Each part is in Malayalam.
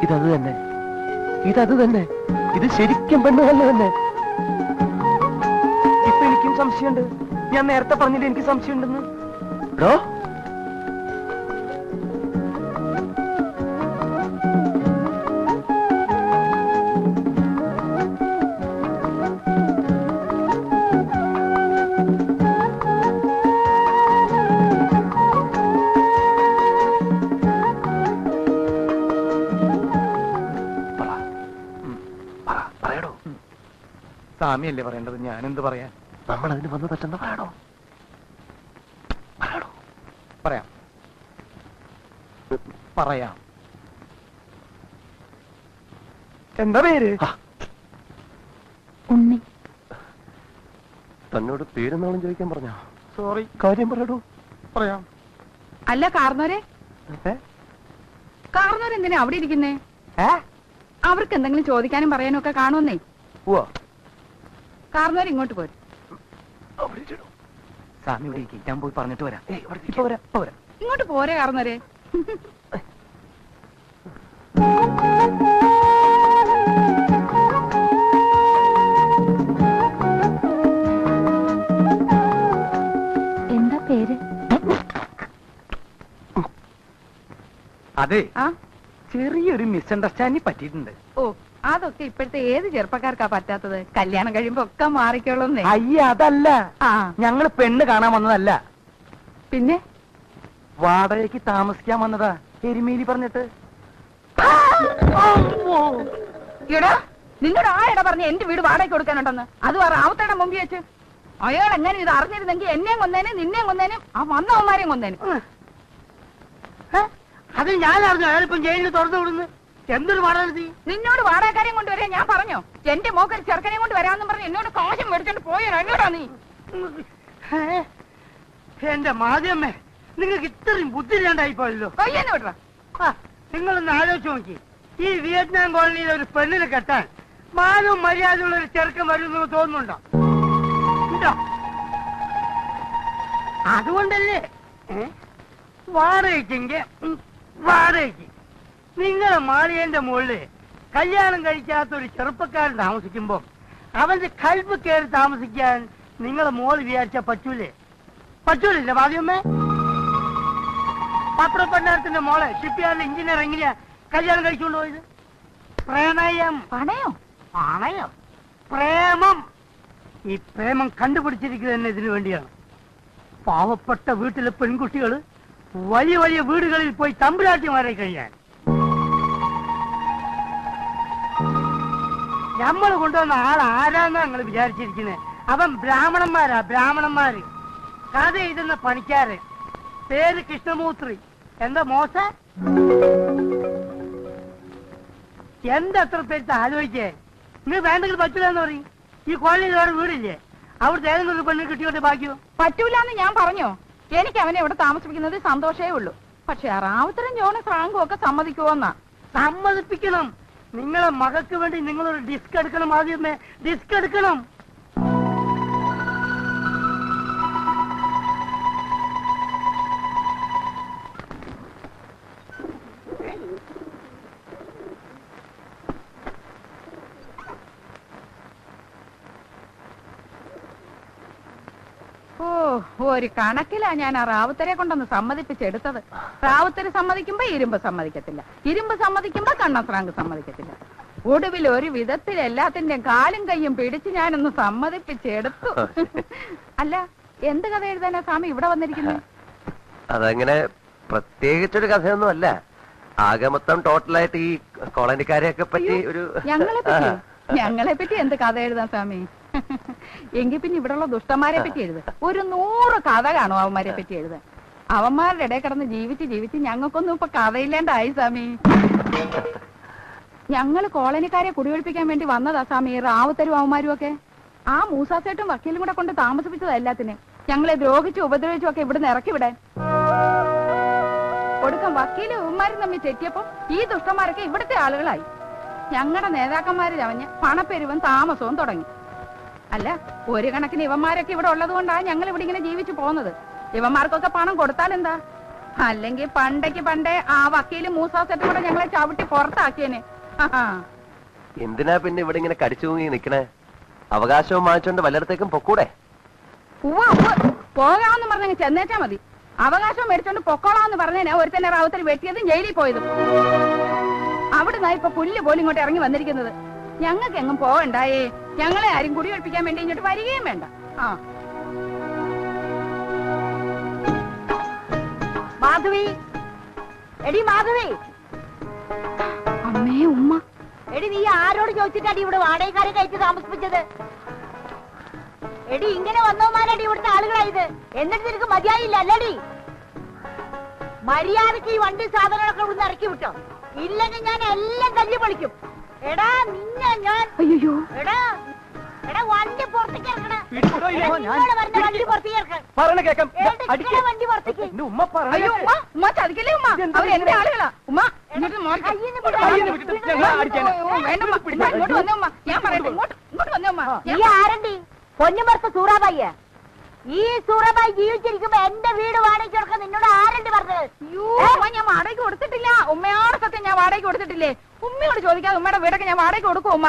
ഇതത് തന്നെ, ഇതത് തന്നെ, ഇത് ശരിക്കും പെണ്ണുകല്ല് തന്നെ. ഇപ്പൊ എനിക്കും സംശയമുണ്ട്. ഞാൻ നേരത്തെ പറഞ്ഞില്ല എനിക്ക് സംശയമുണ്ടെന്ന്. ഡോ സ്വാമിയല്ലേ പറയേണ്ടത്, ഞാനെന്ത് പറയാൻ? നമ്മൾ അതിന് വന്ന് തെറ്റെന്ന് പറയണോ? പറയാം പറയാം. എന്താ പേര്? ഉണ്ണി. തന്നോട് പേരെന്നാളും ചോദിക്കാൻ പറഞ്ഞോ? സോറി, കാര്യം പറയടോ. പറയാം. അല്ല കാർന്നോരെ, കാർന്നോരെന്തിനാ അവിടെ ഇരിക്കുന്നേ? അവർക്ക് എന്തെങ്കിലും ചോദിക്കാനും പറയാനും ഒക്കെ കാണുമെന്നേ. കാർന്നോര് ഇങ്ങോട്ട് പോരും. സ്വാമി ഇവിടെ ഇരിക്കും, ഞാൻ പോയി പറഞ്ഞിട്ട് വരാം. ഇങ്ങോട്ട് പോരെ കാർന്നോരെ. എന്താ പേര്? അതെ, ചെറിയൊരു മിസ്അണ്ടർസ്റ്റാൻഡിങ് പറ്റിയിട്ടുണ്ട്. ഓ, അതൊക്കെ ഇപ്പോഴത്തെ ഏത് ചെറുപ്പക്കാർക്കാ പറ്റാത്തത്? കല്യാണം കഴിയുമ്പോ ഒക്കെ മാറിക്കോളുന്നേ. അയ്യ അതല്ല, ഞങ്ങള് പെണ്ണ് കാണാൻ വന്നതല്ല. പിന്നെ വാടകയ്ക്ക് താമസിക്കാൻ വന്നതാ, എരുമേലി പറഞ്ഞിട്ട്. എടാ, നിന്നോട് ആ ഇട പറഞ്ഞ എന്റെ വീട് വാടകയ്ക്ക് കൊടുക്കാനുണ്ടെന്ന്. അത് റാവത്തേടെ മുമ്പിൽ വെച്ച് അയാൾ എങ്ങനെ ഇത് അറിഞ്ഞിരുന്നെങ്കിൽ എന്നെയും കൊന്നേനും നിന്നെയും കൊന്നേനും ആ വന്നവന്മാരെയും കൊന്നേനും. അത് ഞാൻ അറിഞ്ഞു. അയാളിപ്പം ജയിലിൽ തുറന്നു വിടുന്നു. എന്തൊരു വാടക? നിന്നോട് വാടകക്കാരെയും കൊണ്ടുവരാൻ ഞാൻ പറഞ്ഞോ? എന്റെ മോക്കൊരു ചെറുക്കനെ കൊണ്ട് വരാമെന്നും പറഞ്ഞു എന്നോട് കാശം മേടിച്ചോണ്ട് പോയോ? എന്നോടാ നീ? എന്റെ മാധ്യമേ, നിങ്ങൾക്ക് ഇത്രയും ബുദ്ധിയില്ലാണ്ടായിപ്പോയല്ലോ. നിങ്ങളൊന്ന് ആലോചിച്ച് നോക്കി, ഈ വിയറ്റ്നാം കോളനിയിൽ ഒരു പെണ്ണിനെ കെട്ടാൻ മാനവും മര്യാദയുള്ള ഒരു ചെറുക്കൻ വരുമെന്ന് തോന്നുന്നുണ്ടോ? ഉണ്ടോ? അതുകൊണ്ടല്ലേ വാടകയ്ക്കെങ്കിൽ വാടകയ്ക്ക് നിങ്ങളെ മാളിയന്റെ മുകളില് കല്യാണം കഴിക്കാത്തൊരു ചെറുപ്പക്കാരൻ താമസിക്കുമ്പോ അവന്റെ കൽബ് കയറി താമസിക്കാൻ നിങ്ങളെ മോള് വിചാരിച്ചാ പറ്റൂലേ? പറ്റൂലല്ലേ മാധ്യമേ? പത്രപ്പണ്ടാരത്തിന്റെ മോളെ ഷിപ്പ്യാർഡിൽ എഞ്ചിനീയർ എങ്ങനെയാ കല്യാണം കഴിച്ചുകൊണ്ട് പോയത്? പ്രണയം. പണയോ? പണയം, പ്രേമം. ഈ പ്രേമം കണ്ടുപിടിച്ചിരിക്കുന്നത് തന്നെ ഇതിനു വേണ്ടിയാണ്. പാവപ്പെട്ട വീട്ടിലെ പെൺകുട്ടികൾ വലിയ വലിയ വീടുകളിൽ പോയി തമ്പുരാട്ടിമാരെ കഴിയാൻ. നമ്മൾ കൊണ്ടുവന്ന ആൾ ആരാന്നാ നിങ്ങൾ വിചാരിച്ചിരിക്കുന്നത്? അവൻ ബ്രാഹ്മണന്മാരാ, ബ്രാഹ്മണന്മാര്. കഥ എഴുതുന്ന പണിക്കാര്. പേര് കൃഷ്ണമൂർത്തി. എന്താ മോശ? എന്തത്ര പേര് ആലോചിച്ചേ? നിങ്ങൾ വേണ്ടെങ്കിൽ പറ്റൂലെന്ന് പറയും. ഈ കോളനിയിൽ വേറെ വീടില്ലേ? അവിടുത്തെ ഏതെങ്കിലും ഒരു പെണ്ണ് കിട്ടിയോട്ടെ ബാക്കിയോ? പറ്റൂലെന്ന് ഞാൻ പറഞ്ഞോ? എനിക്ക് അവനെ ഇവിടെ താമസിപ്പിക്കുന്നത് സന്തോഷമേ ഉള്ളൂ. പക്ഷെ റാവുത്തരം ജോണും ഫ്രാങ്കും ഒക്കെ സമ്മതിക്കുവോന്നാ? സമ്മതിപ്പിക്കണം. നിങ്ങളെ മകൾക്ക് വേണ്ടി നിങ്ങളൊരു ഡിസ്ക് എടുക്കണം. ആദ്യമേ ഡിസ്ക് എടുക്കണം. ഓ, ഒരു കണക്കിലാ ഞാൻ ആ റാവുത്തരെ കൊണ്ടൊന്ന് സമ്മതിപ്പിച്ചെടുത്തത്. റാവുത്തര് സമ്മതിക്കുമ്പോ ഇരുമ്പ് സമ്മതിക്കത്തില്ല, ഇരുമ്പ് സമ്മതിക്കുമ്പോ കണ്ണഫ്രാങ്ക് സമ്മതിക്കത്തില്ല. ഒടുവിൽ ഒരു വിധത്തിൽ എല്ലാത്തിന്റെയും കാലും കയ്യും പിടിച്ച് ഞാനൊന്ന് സമ്മതിപ്പിച്ചെടുത്തു. അല്ല, എന്ത് കഥ എഴുതാനാ സ്വാമി ഇവിടെ വന്നിരിക്കുന്നത്? അതങ്ങനെ പ്രത്യേകിച്ചൊരു കഥയൊന്നും അല്ല. ആകെ മൊത്തം ടോട്ടലായിട്ട് ഈ കോളനിക്കാരെയൊക്കെ പറ്റി ഒരു ഞങ്ങളെ പറ്റി എന്ത് കഥ എഴുതാൻ സ്വാമി? എങ്കിൽ പിന്നെ ഇവിടെയുള്ള ദുഷ്ടന്മാരെ പറ്റി എഴുത. ഒരു 100 കഥ കാണും അവന്മാരെ പറ്റി എഴുതാൻ. അവന്മാരുടെ ഇടയിൽ കിടന്ന് ജീവിച്ച് ജീവിച്ച് ഞങ്ങൾക്കൊന്നും ഇപ്പൊ കഥയില്ലാണ്ടായി സ്വാമി. ഞങ്ങള് കോളനിക്കാരെ കുടിയൊഴിപ്പിക്കാൻ വേണ്ടി വന്നതാ സ്വാമി. റാവുത്തരും അവന്മാരും ഒക്കെ ആ മൂസാസേട്ടും വക്കീലും കൂടെ കൊണ്ട് താമസിപ്പിച്ചതാ എല്ലാത്തിനും. ഞങ്ങളെ ദ്രോഹിച്ചും ഉപദ്രവിച്ചും ഒക്കെ ഇവിടുന്ന് ഇറക്കി വിടാൻ. ഒടുക്കം വക്കീലും അവന്മാരും തമ്മിൽ തെറ്റിയപ്പോ ഈ ദുഷ്ടന്മാരൊക്കെ ഇവിടുത്തെ ആളുകളായി. ഞങ്ങളുടെ നേതാക്കന്മാര് ചവഞ്ഞ് പണപ്പെരുവും താമസവും തുടങ്ങി. അല്ല, ഒരു കണക്കിന് ഇവന്മാരൊക്കെ ഇവിടെ ഉള്ളത് കൊണ്ടാണ് ഞങ്ങൾ ഇവിടെ ഇങ്ങനെ ജീവിച്ചു പോകുന്നത്. ഇവന്മാർക്കൊക്കെ പണം കൊടുത്താലെന്താ? അല്ലെങ്കിൽ പണ്ടേ ആ വക്കീല് മൂസാ സെറ്റും കൂടെ ഞങ്ങളെ ചവിട്ടി പുറത്താക്കിയേനെ. എന്തിനാ പിന്നെ ഇവിടെ ഇങ്ങനെ കടിച്ചു തൂങ്ങി നിക്കണേ? അവകാശവും വാങ്ങിച്ചോണ്ട് വല്ലയിടത്തേക്കും പൊക്കൂടെ? പോകാമെന്ന് പറഞ്ഞെങ്കിൽ ചെന്നേച്ചാ മതി. അവകാശം മേടിച്ചോണ്ട് പൊക്കോളാന്ന് പറഞ്ഞേനെ ഒരുത്തന്നെ റാവുത്തൽ വെട്ടിയതും ജയിലിൽ പോയതും. അവിടുന്ന് ഇപ്പൊ പുല്ല് പോലും ഇങ്ങോട്ട് ഇറങ്ങി വന്നിരിക്കുന്നത്. ഞങ്ങൾക്ക് എങ്ങും പോകണ്ടായേ. ഞങ്ങളെ ആരും കുടിയൊഴിപ്പിക്കാൻ വേണ്ടി ഇങ്ങോട്ട് വരികയും വേണ്ട. മാധവി, എടി മാധവി. അമ്മേ ഉമ്മ. എടി നീ ആരോട് ചോദിച്ചിട്ടാടി ഇവിടെ വാടകക്കാരെ കയറ്റി താമസിപ്പിച്ചത്? എടി ഇങ്ങനെ വന്നോമാരടി ഇവിടുത്തെ ആളുകളായത്. എന്നിട്ട് നിനക്ക് മതിയായില്ല അല്ലടി? മര്യാദക്ക് ഈ വണ്ടി സാധനങ്ങളൊക്കെ ഇവിടുന്ന് ഇറക്കി വിട്ടോ, ഇല്ലെങ്കിൽ ഞാൻ എല്ലാം തല്ലി പൊളിക്കും. എടാ നിന്നെ ഞാൻ എടാ എടാ വണ്ടി പുറത്തേക്ക് ഇറക്കണേ. വണ്ടി പുറത്തേക്ക് ഇറക്കണം. വണ്ടി പുറത്തേക്ക്. ഉമ്മ ചതിക്കല്ലേ ഉമ്മ? അവർ എന്റെ ആളുകളാ. ഉമ്മ ഇങ്ങോട്ട് വന്നേ ഉമ്മ. ഞാൻ പറയട്ടെ, ഇങ്ങോട്ട് വന്നേ ഉമ്മ. ഈ ആരണ്ടി? പൊന്നുമർത്ത സൂറാബായിയ. ഈ സൂറാബായി ജീവിച്ചിരിക്കുമ്പോ എന്റെ വീട് വാടകയ്ക്ക് കൊടുക്കാൻ നിന്നോട് ആരണ്ടി പറഞ്ഞത്? ഞാൻ വാടകയ്ക്ക് കൊടുത്തിട്ടില്ല. ഉമ്മയോട് സത്യം ഞാൻ വാടകയ്ക്ക് കൊടുത്തിട്ടില്ലേ? ഉമ്മയോട് ചോദിക്കാതെ ഉമ്മയുടെ വീടൊക്കെ ഞാൻ വാടകയ്ക്ക് കൊടുക്കും. ഉമ്മ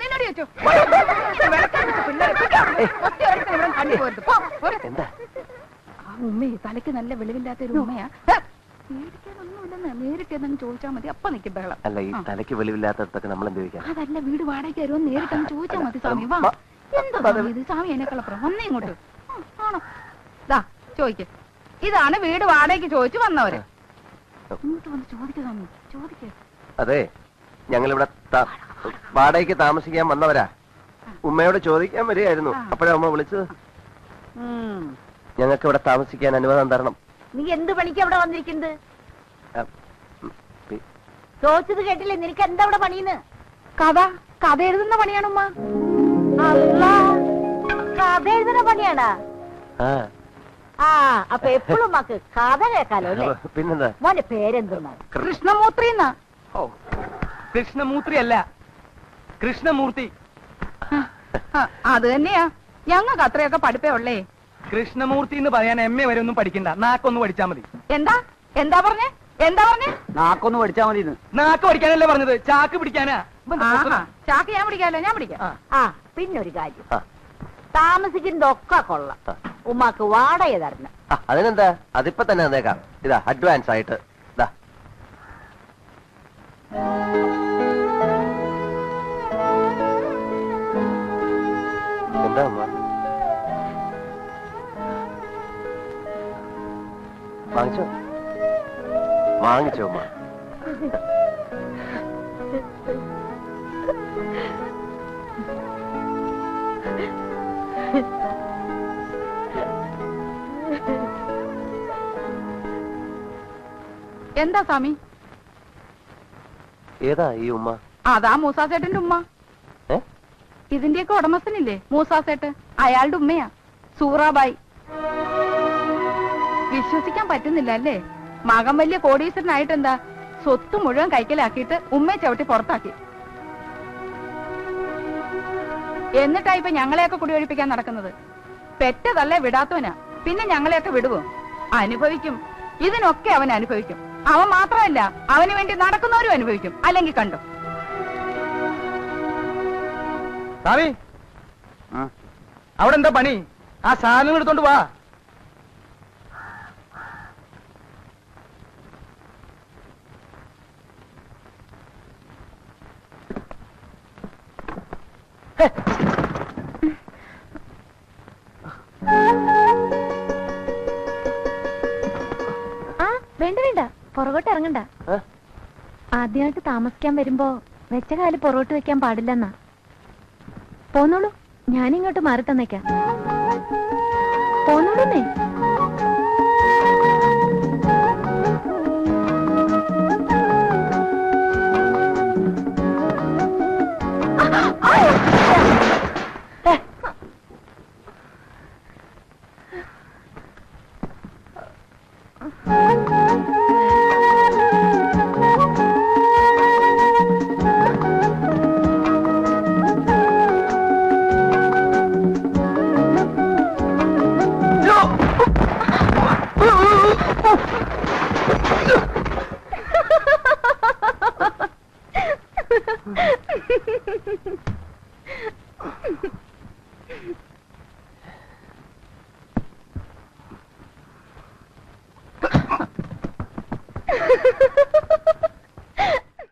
നിന്നോട് ചോദിച്ചു. ഉമ്മേ തലയ്ക്ക് നല്ല വെളിവില്ലാത്ത ഒരു ഉമ്മയാ. പേടിക്കാനൊന്നുമില്ലെന്ന് നേരിട്ട് എന്തെങ്കിലും ചോദിച്ചാൽ മതി. അപ്പൊ നിൽക്കും ബഹളം. അല്ല ഈ തലയ്ക്ക് വെളിവില്ലാത്തടത്തൊക്കെ നമ്മൾ എന്ത് ചോദിക്കാം? അതല്ല, വീട് വാടകയ്ക്ക് വരുമോ നേരിട്ട് ചോദിച്ചാൽ മതി. സ്വാമി വാ. എന്താ ഇത് സ്വാമി എന്നെക്കളപ്പുറം വന്നേ ഇങ്ങോട്ട്. ആണോ? ദാ ചോദിക്ക. ഇതാണ് വീട് വാടകയ്ക്ക് ചോദിച്ചു വന്നവര്. ഇങ്ങോട്ട് വന്ന് ചോദിക്കുക സ്വാമി, ചോദിക്ക. അതെ, ഞങ്ങളിവിടെ വാടകയ്ക്ക് താമസിക്കാൻ വന്നവരാ. ഉമ്മയോട് ചോദിക്കാൻ വരികയായിരുന്നു. അപ്പോഴാ ഉമ്മ വിളിച്ചത്. ഞങ്ങൾക്ക് ഇവിടെ താമസിക്കാൻ അനുവാദം തരണം. നീ എന്ത് പണിക്ക് അവിടെ വന്നിരിക്കുന്നത്? ചോദിച്ചത് കേട്ടില്ലേ? നിനക്ക് എന്താ ഇവിടെ പണിയെന്ന്? കഥ എഴുതുന്ന പണിയാണ് ഉമ്മ. കഥ എഴുതുന്ന പണിയാണാ? അപ്പൊ എപ്പോഴും ഉമ്മക്ക് കഥ കേൾക്കാലോ അല്ലേ? പിന്നെന്താ? മോന്റെ പേരെന്തെന്നാ? കൃഷ്ണമൂർത്തി. കൃഷ്ണമൂർത്തി അല്ല, കൃഷ്ണമൂർത്തി. അത് തന്നെയാ. ഞങ്ങൾക്ക് അത്രയൊക്കെ പഠിപ്പേ ഉള്ളേ. കൃഷ്ണമൂർത്തി എന്ന് പറയാൻ MA വരെ ഒന്നും പഠിക്കണ്ട, നാക്കൊന്ന് പഠിച്ചാ മതി. എന്താ പറഞ്ഞേ? നാക്കൊന്ന് പഠിച്ചാ മതി. നാക്ക് പഠിക്കാനല്ലേ പറഞ്ഞത്, ചാക്ക് പിടിക്കാനാ. ചാക്ക് ഞാൻ പിടിക്കാലോ, ഞാൻ പിടിക്കാം. പിന്നൊരു കാര്യം, താമസിക്കുന്നതൊക്കെ കൊള്ളാം. ഉമ്മാക്ക് വാടക തരണം. അതിനെന്താ, അതിപ്പോ തന്നെ തന്നേക്കാം. ഇതാ അഡ്വാൻസ് ആയിട്ട്. ഇതാ എന്താ അമ്മ വാങ്ങിച്ചോ? വാങ്ങിച്ചോ അമ്മ? എന്താ സ്വാമി? ഏതാ ഈ ഉമ്മ? അതാ മൂസാസേട്ടന്റെ ഉമ്മ. ഇതിന്റെയൊക്കെ ഉടമസ്ഥനില്ലേ മൂസാസേട്ട്, അയാളുടെ ഉമ്മയാ സൂറാബായി. വിശ്വസിക്കാൻ പറ്റുന്നില്ല അല്ലേ? മകൻ വലിയ കോടീശ്വരനായിട്ടെന്താ സ്വത്ത് മുഴുവൻ കൈക്കലാക്കിയിട്ട് ഉമ്മയെ ചവിട്ടി പുറത്താക്കി. എന്നിട്ടാ ഇപ്പൊ ഞങ്ങളെയൊക്കെ കുടിയൊഴിപ്പിക്കാൻ നടക്കുന്നത്. പെറ്റതല്ലേ വിടാത്തവനാ, പിന്നെ ഞങ്ങളെയൊക്കെ വിടുവോ? അനുഭവിക്കും. ഇതിനൊക്കെ അവൻ അനുഭവിക്കും. അവൻ മാത്രമല്ല, അവന് വേണ്ടി നടക്കുന്നവരും അനുഭവിക്കും. അല്ലെങ്കിൽ കണ്ടോ? സ്വാമി, അവിടെ എന്താ പണി? ആ സാധനങ്ങൾ എടുത്തോണ്ട് വാ. വേണ്ട, പുറകോട്ട് ഇറങ്ങണ്ട. ആദ്യമായിട്ട് താമസിക്കാൻ വരുമ്പോ വെച്ച കാല് പുറകോട്ട് വെക്കാൻ പാടില്ലെന്നാ. പോന്നോളൂ, ഞാനിങ്ങോട്ട് മാറി തന്നേക്കാം. പോന്നോളൂന്നേ.